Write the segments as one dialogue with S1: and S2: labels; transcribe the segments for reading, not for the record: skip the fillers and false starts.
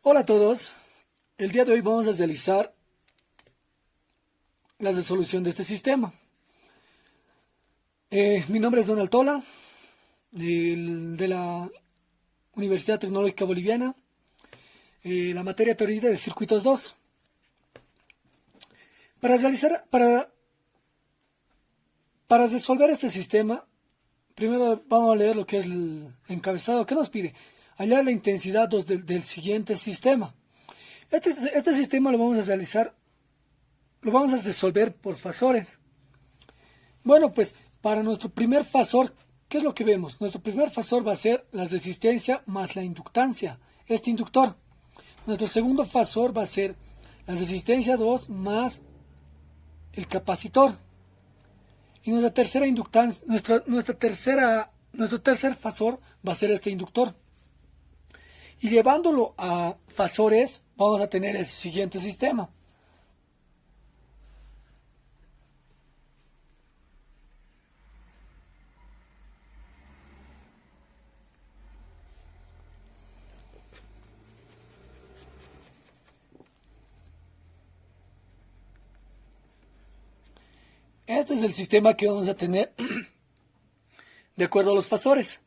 S1: Hola a todos, el día de hoy vamos a realizar la resolución de este sistema. Mi nombre es Donald Tola, de la Universidad Tecnológica Boliviana, la materia teoría de circuitos 2. Para realizar, para resolver este sistema, primero vamos a leer lo que es el encabezado que nos pide. Hallar la intensidad 2 del siguiente sistema. Este sistema lo vamos a realizar, lo vamos a resolver por fasores. Bueno, pues para nuestro primer fasor, ¿qué es lo que vemos? Nuestro primer fasor va a ser la resistencia más la inductancia, este inductor. Nuestro segundo fasor va a ser la resistencia 2 más el capacitor. Y nuestra tercera inductancia, nuestro tercer fasor va a ser este inductor. Y llevándolo a fasores, vamos a tener el siguiente sistema. Este es el sistema que vamos a tener de acuerdo a los fasores.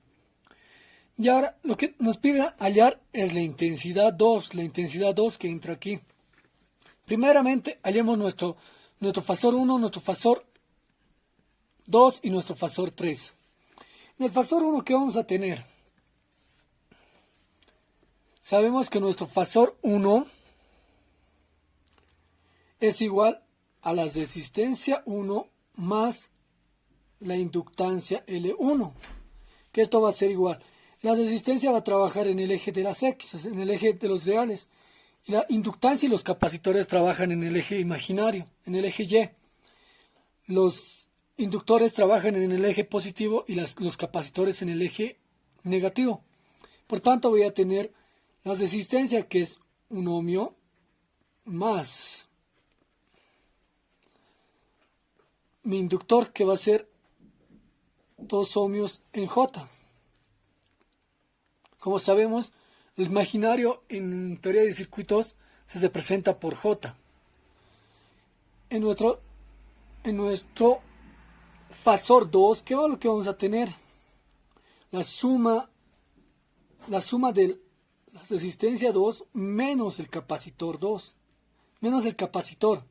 S1: Y ahora lo que nos pide hallar es la intensidad 2, que entra aquí. Primeramente hallemos nuestro fasor 1, nuestro fasor 2 y nuestro fasor 3. En el fasor 1, ¿qué vamos a tener? Sabemos que nuestro fasor 1 es igual a la resistencia 1 más la inductancia L1, que esto va a ser igual. La resistencia va a trabajar en el eje de las X, en el eje de los reales. Y la inductancia y los capacitores trabajan en el eje imaginario, en el eje Y. Los inductores trabajan en el eje positivo y los capacitores en el eje negativo. Por tanto, voy a tener la resistencia, que es un ohmio, más mi inductor, que va a ser 2 ohmios en J. Como sabemos, el imaginario en teoría de circuitos se representa por J. En nuestro fasor 2, ¿qué es lo que vamos a tener? La suma de la resistencia 2 menos el capacitor 2. Menos el capacitor.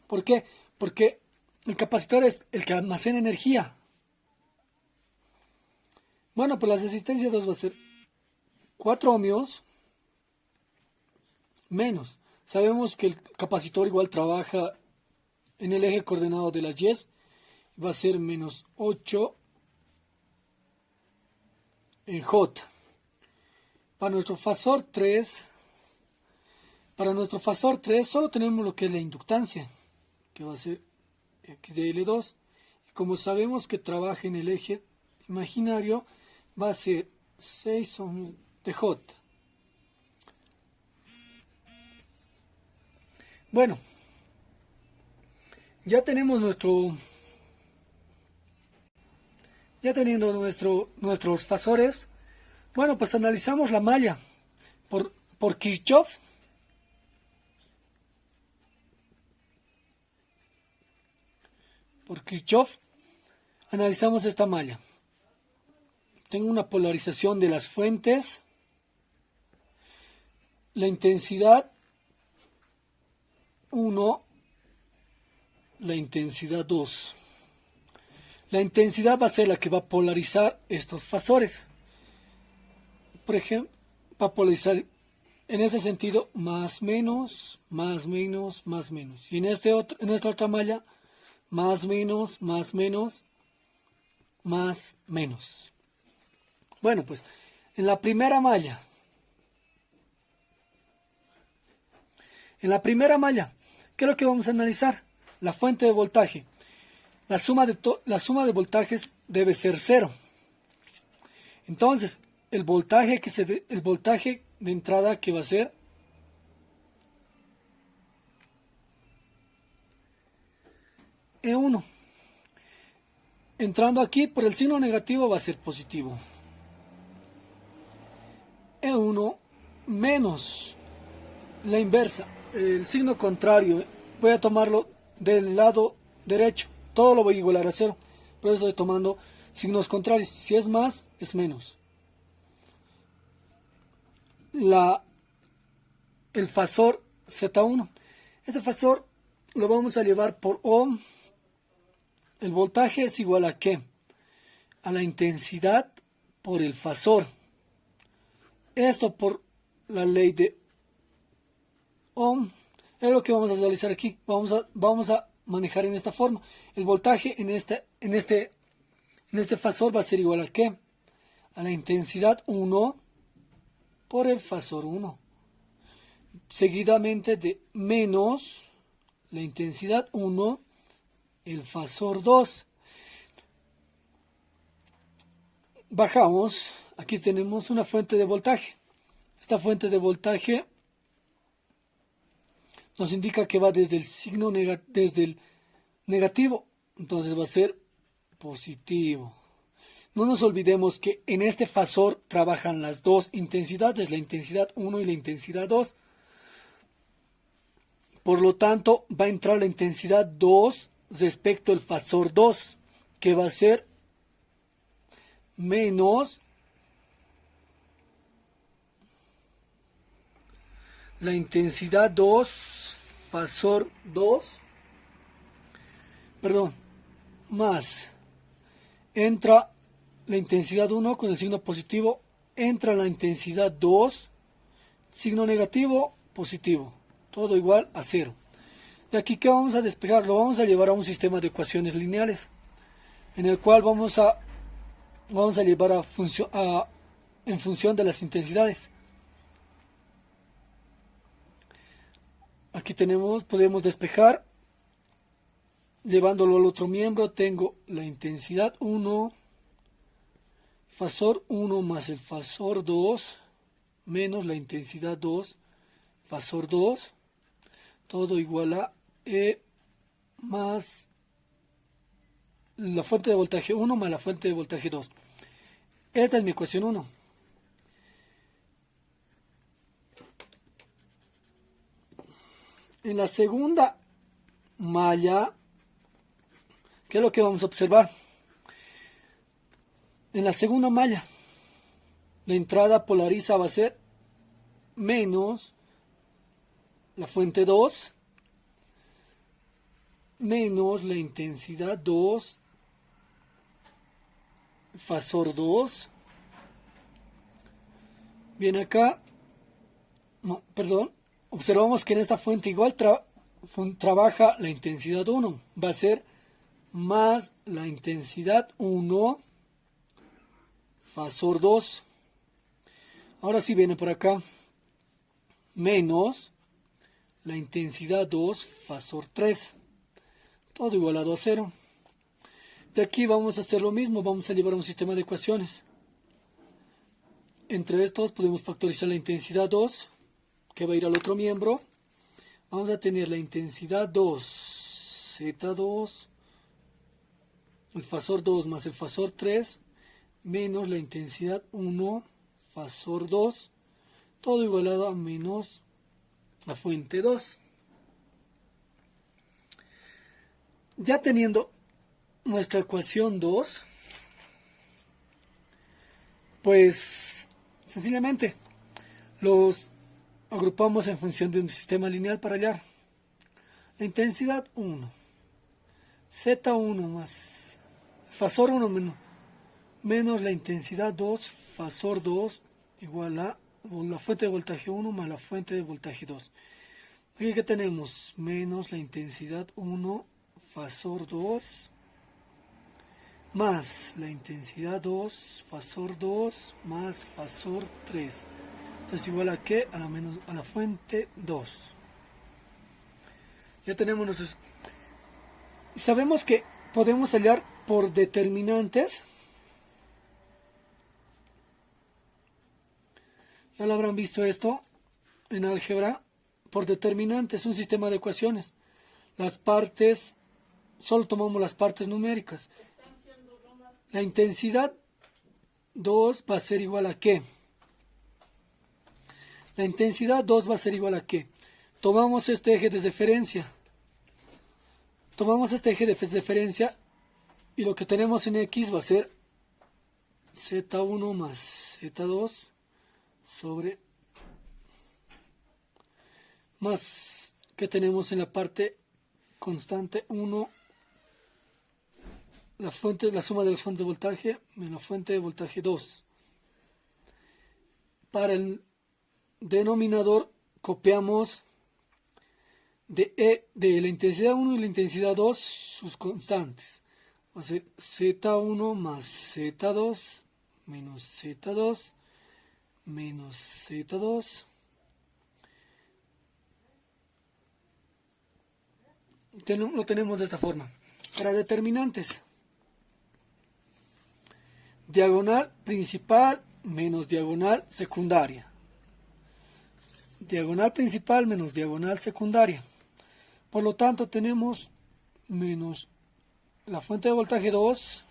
S1: ¿Por qué? Porque el capacitor es el que almacena energía. Bueno, pues la resistencia 2 va a ser 4 ohmios menos. Sabemos que el capacitor igual trabaja en el eje coordenado de las Y. Va a ser menos 8 en J. Para nuestro fasor 3, solo tenemos lo que es la inductancia, que va a ser X de L2. Y como sabemos que trabaja en el eje imaginario, va a ser 6 ohmios de J. Bueno, ya tenemos nuestros fasores. Bueno, pues analizamos la malla por Kirchhoff. Por Kirchhoff analizamos esta malla. Tengo una polarización de las fuentes. La intensidad 1, la intensidad 2. La intensidad va a ser la que va a polarizar estos fasores. Por ejemplo, va a polarizar en ese sentido más menos, más menos, más menos. Y en esta otra malla, más menos, más menos, más menos. Bueno, pues en la primera malla, ¿qué es lo que vamos a analizar? La fuente de voltaje. La suma de voltajes debe ser 0. Entonces, el voltaje de entrada, que va a ser E1. Entrando aquí por el signo negativo va a ser positivo. E1 menos la inversa, el signo contrario, voy a tomarlo del lado derecho, todo lo voy a igualar a cero, por eso estoy tomando signos contrarios, si es más, es menos. El fasor Z1, este fasor lo vamos a llevar por ohm, el voltaje es igual a ¿qué? A la intensidad por el fasor, esto por la ley de Ohm, es lo que vamos a realizar aquí. Vamos a manejar en esta forma. El voltaje en este fasor va a ser igual a ¿qué? A la intensidad 1 por el fasor 1. Seguidamente de menos la intensidad 1, el fasor 2. Bajamos. Aquí tenemos una fuente de voltaje. Esta fuente de voltaje nos indica que va desde el signo desde el negativo, entonces va a ser positivo. No nos olvidemos que en este fasor trabajan las dos intensidades, la intensidad 1 y la intensidad 2. Por lo tanto, va a entrar la intensidad 2 respecto al fasor 2, que va a ser menos la intensidad 2, fasor 2, perdón, más, entra la intensidad 1 con el signo positivo, entra la intensidad 2, signo negativo, positivo, todo igual a 0. De aquí, ¿qué vamos a despejar? Lo vamos a llevar a un sistema de ecuaciones lineales, en el cual vamos a llevar en función de las intensidades. Aquí podemos despejar, llevándolo al otro miembro, tengo la intensidad 1, fasor 1 más el fasor 2, menos la intensidad 2, fasor 2, todo igual a E más la fuente de voltaje 1 más la fuente de voltaje 2. Esta es mi ecuación 1. En la segunda malla, ¿qué es lo que vamos a observar? En la segunda malla, la entrada polariza va a ser menos la fuente 2, menos la intensidad 2, fasor 2. Bien acá, no, perdón, observamos que en esta fuente igual trabaja la intensidad 1, va a ser más la intensidad 1, fasor 2. Ahora sí viene por acá, menos la intensidad 2, fasor 3, todo igualado a 0. De aquí vamos a hacer lo mismo, vamos a llevar a un sistema de ecuaciones. Entre estos podemos factorizar la intensidad 2, que va a ir al otro miembro. Vamos a tener la intensidad 2, Z2, el fasor 2 más el fasor 3, menos la intensidad 1, fasor 2, todo igualado a menos la fuente 2. Ya teniendo nuestra ecuación 2, pues sencillamente los agrupamos en función de un sistema lineal para hallar la intensidad 1, Z1 más fasor 1 menos la intensidad 2, fasor 2, igual a la fuente de voltaje 1 más la fuente de voltaje 2. Aquí que tenemos menos la intensidad 1, fasor 2, más la intensidad 2, fasor 2, más fasor 3. Entonces igual a ¿qué? A la fuente 2. Ya tenemos nuestros... Sabemos que podemos hallar por determinantes. Ya lo habrán visto esto en álgebra. Por determinantes, un sistema de ecuaciones. Las partes, solo tomamos las partes numéricas. La intensidad 2 va a ser igual a ¿qué? La intensidad 2 va a ser igual a ¿qué? Tomamos este eje de referencia. Tomamos este eje de referencia y lo que tenemos en X va a ser Z1 más Z2 sobre más que tenemos en la parte constante 1, la suma de las fuentes de voltaje menos la fuente de voltaje 2. Para el denominador copiamos de la intensidad 1 y la intensidad 2 sus constantes. Va a ser Z1 más Z2 menos Z2 menos Z2. Lo tenemos de esta forma. Para determinantes, diagonal principal menos diagonal secundaria. Diagonal principal menos diagonal secundaria. Por lo tanto, tenemos menos la fuente de voltaje 2,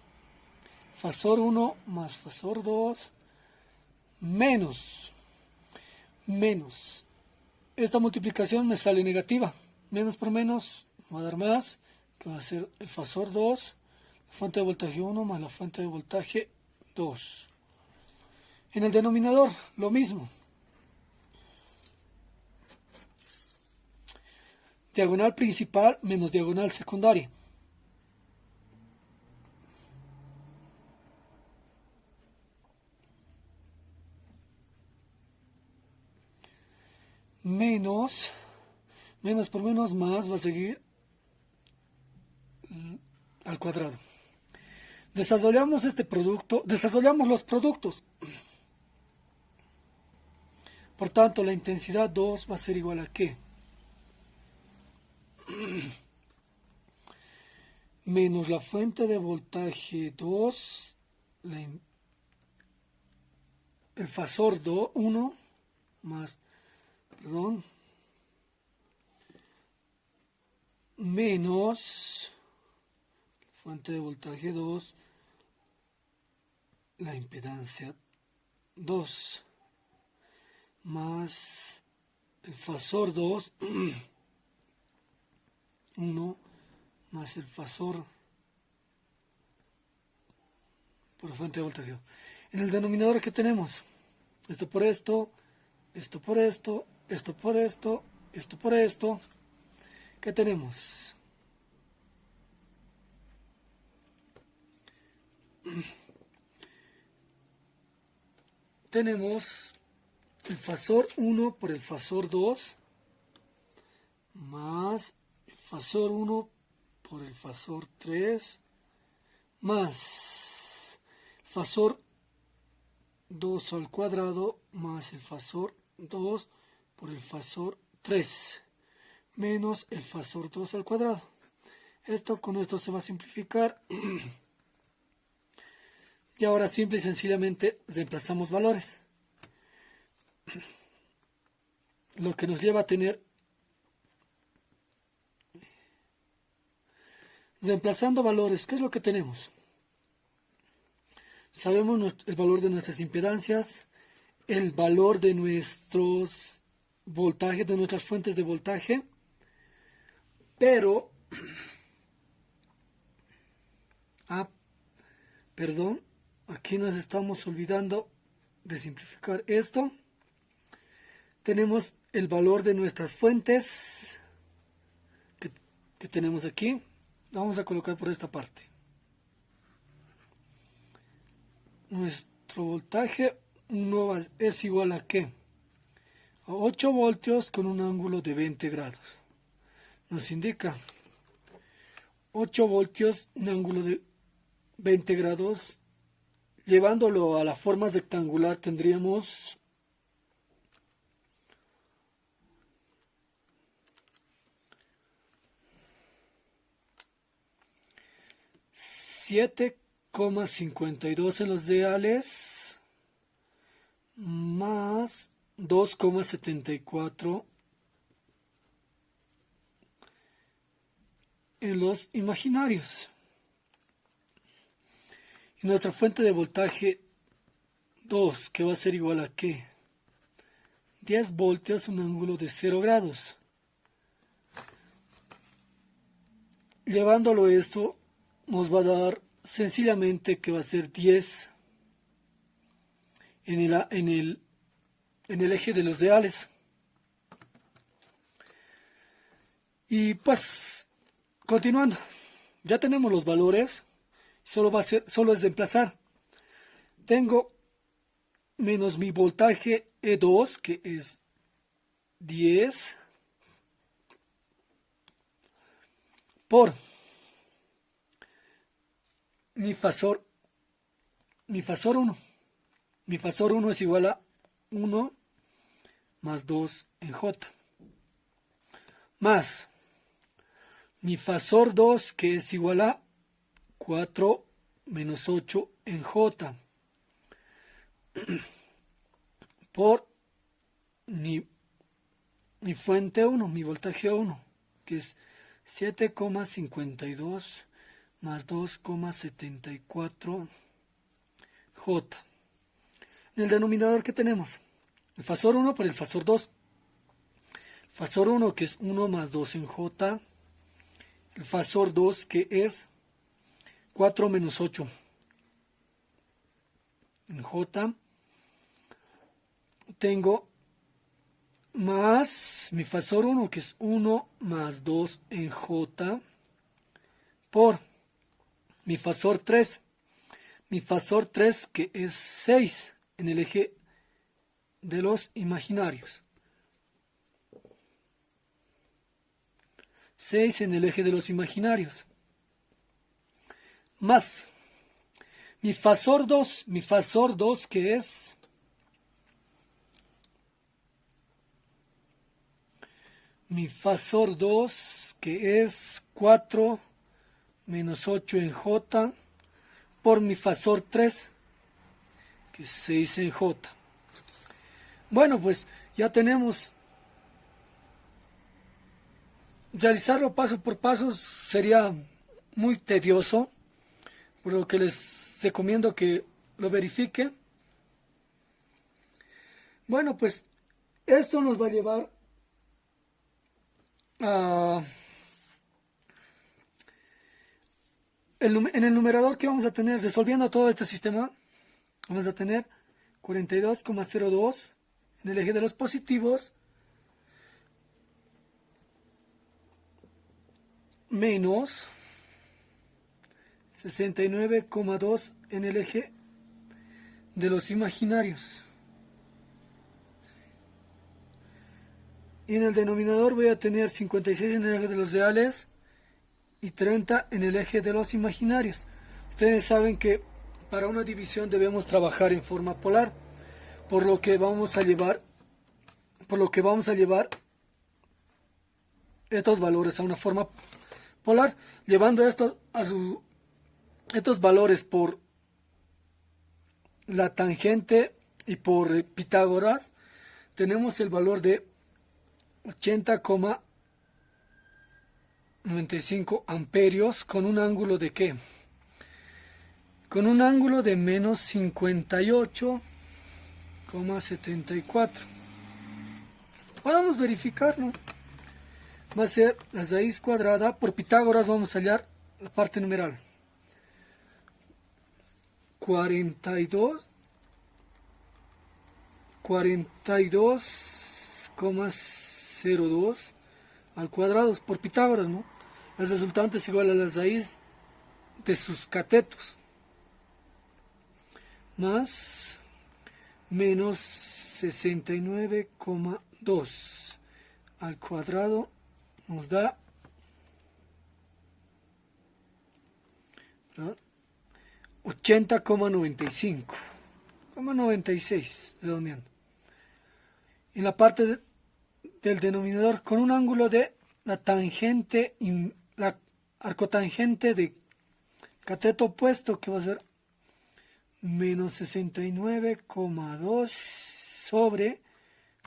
S1: fasor 1 más fasor 2, menos. Esta multiplicación me sale negativa. Menos por menos va a dar más, que va a ser el fasor 2, la fuente de voltaje 1 más la fuente de voltaje 2. En el denominador, lo mismo. Diagonal principal menos diagonal secundaria. Menos por menos más va a seguir al cuadrado. Desarrollamos este producto, desarrollamos los productos. Por tanto, la intensidad 2 va a ser igual a ¿qué? Menos la fuente de voltaje 2, el fasor 1 más, menos fuente de voltaje 2, la impedancia 2 más el fasor 2, 1 más el fasor por la fuente de voltaje. En el denominador que tenemos, esto por esto, esto por esto, esto por esto, esto por esto, ¿qué tenemos? Tenemos el fasor 1 por el fasor 2 más el fasor 1 por el fasor 3 más el fasor 2 al cuadrado más el fasor 2 por el fasor 3 menos el fasor 2 al cuadrado. Con esto se va a simplificar. Y ahora simple y sencillamente reemplazamos valores. Lo que nos lleva a tener, reemplazando valores, ¿qué es lo que tenemos? Sabemos el valor de nuestras impedancias, el valor de nuestros voltajes, de nuestras fuentes de voltaje, pero, aquí nos estamos olvidando de simplificar esto. Tenemos el valor de nuestras fuentes que tenemos aquí. Vamos a colocar por esta parte. Nuestro voltaje 1 es igual a ¿qué? A 8 voltios con un ángulo de 20 grados. Nos indica 8 voltios, un ángulo de 20 grados. Llevándolo a la forma rectangular tendríamos 7,52 en los reales más 2,74 en los imaginarios. Y nuestra fuente de voltaje 2, que va a ser igual a ¿qué? 10 voltios, un ángulo de 0 grados. Llevándolo esto, nos va a dar sencillamente que va a ser 10 en el eje de los reales. Y pues, continuando, ya tenemos los valores, solo es reemplazar. Tengo menos mi voltaje E2, que es 10, por mi fasor 1. Mi fasor 1 es igual a 1 más 2 en J. Más mi fasor 2, que es igual a 4 menos 8 en J. Por mi fuente 1, mi voltaje 1, que es 7,52 más 2,74 J. En el denominador, ¿qué tenemos? El fasor 1 por el fasor 2. El fasor 1, que es 1 más 2 en J. El fasor 2, que es 4 menos 8 en J. Tengo más mi fasor 1, que es 1 más 2 en J, por mi fasor 3. Mi fasor 3, que es 6 en el eje de los imaginarios. 6 en el eje de los imaginarios. Más mi fasor 2, que es mi fasor 2, que es 4 menos 8 en J, por mi fasor 3, que es 6 en J. Bueno, pues ya tenemos. Realizarlo paso por paso sería muy tedioso, por lo que les recomiendo que lo verifiquen. Bueno, pues esto nos va a llevar a... En el numerador que vamos a tener, resolviendo todo este sistema, vamos a tener 42,02 en el eje de los positivos, menos 69,2 en el eje de los imaginarios. Y en el denominador voy a tener 56 en el eje de los reales y 30 en el eje de los imaginarios. Ustedes saben que para una división debemos trabajar en forma polar, por lo que vamos a llevar estos valores a una forma polar, llevando estos valores por la tangente y por Pitágoras. Tenemos el valor de 80,95 amperios con un ángulo de ¿qué? Con un ángulo de menos 58,74. Podemos verificarlo. Va a ser la raíz cuadrada. Por Pitágoras vamos a hallar la parte numeral. 42,02 al cuadrado por Pitágoras, ¿no? La resultante es igual a la raíz de sus catetos más menos 69,2 al cuadrado nos da 80,96 redondeando. En la parte del denominador, con un ángulo de la tangente y la arcotangente de cateto opuesto, que va a ser menos 69,2 sobre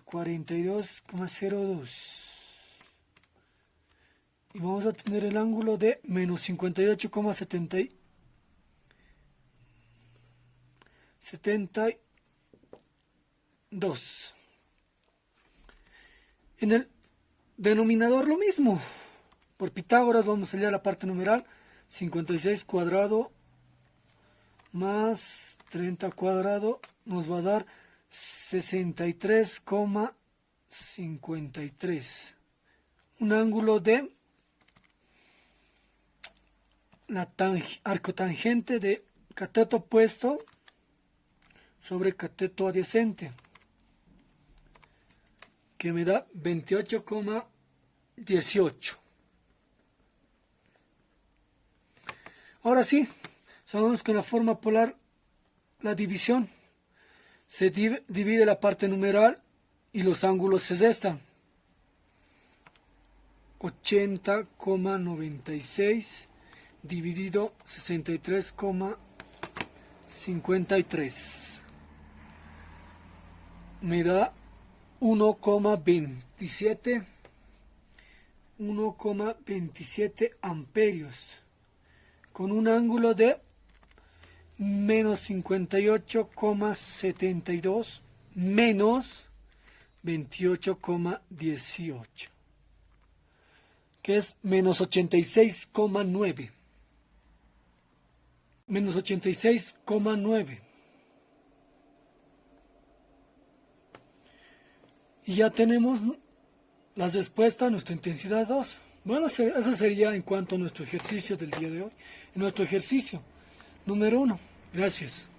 S1: 42,02. Y vamos a tener el ángulo de menos 58,72. En el denominador lo mismo. Por Pitágoras vamos a hallar la parte numeral. 56 cuadrado más 30 cuadrado nos va a dar 63,53. Un ángulo de la arcotangente de cateto opuesto sobre cateto adyacente, que me da 28,18. Ahora sí, sabemos que en la forma polar la división se divide la parte numeral y los ángulos se restan. 80,96 dividido 63,53 me da 1,27 amperios con un ángulo de menos 58,72 menos 28,18, que es menos 86,9. Menos 86,9. Y ya tenemos la respuesta a nuestra intensidad 2. Bueno, eso sería en cuanto a nuestro ejercicio del día de hoy. En nuestro ejercicio número 1. Gracias.